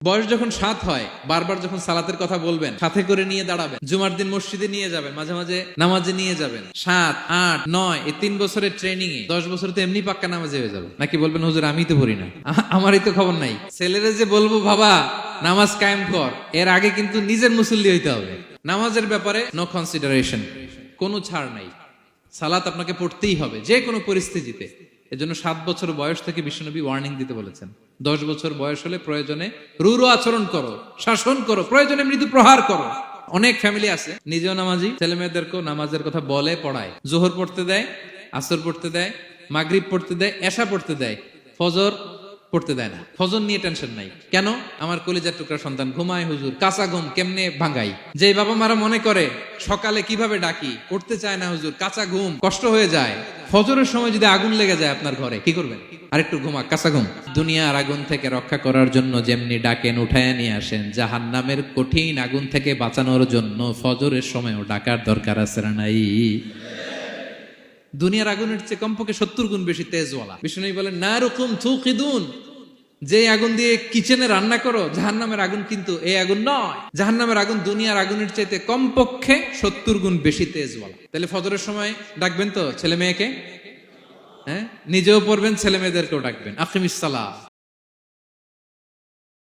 বয়স যখন 7 হয়, বারবার যখন সালাতের কথা বলবেন, সাথে করে নিয়ে দাঁড়াবেন, জুমার দিন মসজিদে নিয়ে যাবেন, মাঝে মাঝে নামাজে নিয়ে যাবেন। 7, 8, 9 এই 3 বছরের ট্রেনিং এ 10 বছর তো এমনি পাক্কা নামাজে হয়ে যাবে। নাকি বলবেন হুজুর আমি তো পড়ি না, আমারই তো খবর নাই। ছেলেরে যে বলবো বাবা নামাজ কায়েম কর, এর আগে কিন্তু নিজের মুসল্লি হইতে হবে। নামাজের ব্যাপারে নো কনসিডারেশন, কোনো ছাড় নাই। সালাত আপনাকে পড়তেই হবে যে কোনো পরিস্থিতিতে। এজন্য 7 বছর বয়স থেকে বিশ্বনবী ওয়ার্নিং দিতে বলেছেন। 10 বছর বয়স হলে প্রয়োজনে রূঢ় আচরণ করো, শাসন করো, প্রয়োজনে মৃদু প্রহার করো। অনেক ফ্যামিলি আছে নিজেও নামাজি, ছেলে মেয়েদেরকেও নামাজের কথা বলে পড়ায়। জোহর পড়তে দেয়, আসর পড়তে দেয়, মাগরিব পড়তে দেয়, এশা পড়তে দেয়, ফজর পড়তে দেয় না। ফজর নিয়ে টেনশন নাই। কেন? আমার কলিজার টুকরা সন্তান ঘুমায় হুজুর, কাঁচা ঘুম কেমনে ভাঙাই। যে বাবা মারা মনে করে সকালে কিভাবে ডাকি, পড়তে চায় না হুজুর, কাঁচা ঘুম কষ্ট হয়ে যায়। ফজরের সময় যদি আগুন লেগে যায় আপনার ঘরে, কি করবেন? আরেকটু ঘুমা, কাঁচা ঘুম। দুনিয়ার আগুন থেকে রক্ষা করার জন্য যেমনি ডাকেন, উঠায় নিয়ে আসেন, জাহান্নামের কঠিন আগুন থেকে বাঁচানোর জন্য ফজরের সময়ও ডাকার দরকার আছে না নাই? দুনিয়ার আগুনের চেয়ে কমপক্ষে 70 গুণ বেশি তেজওয়ালা। বিষ্ণু বলেন নারুকুম তুকিদুন, যে আগুন দিয়ে কিচেনে রান্না করো, জাহান্নামের আগুন কিন্তু এই আগুন নয়। জাহান্নামের আগুন দুনিয়ার আগুনের চাইতে কমপক্ষে 70 গুণ বেশি তেজওয়ালা। তাহলে ফজরের সময় ডাকবেন তো ছেলে মেয়েকে, হ্যাঁ, নিজেও পড়বেন, ছেলে মেয়েদেরকেও ডাকবেন। আকিমিস সালাহ।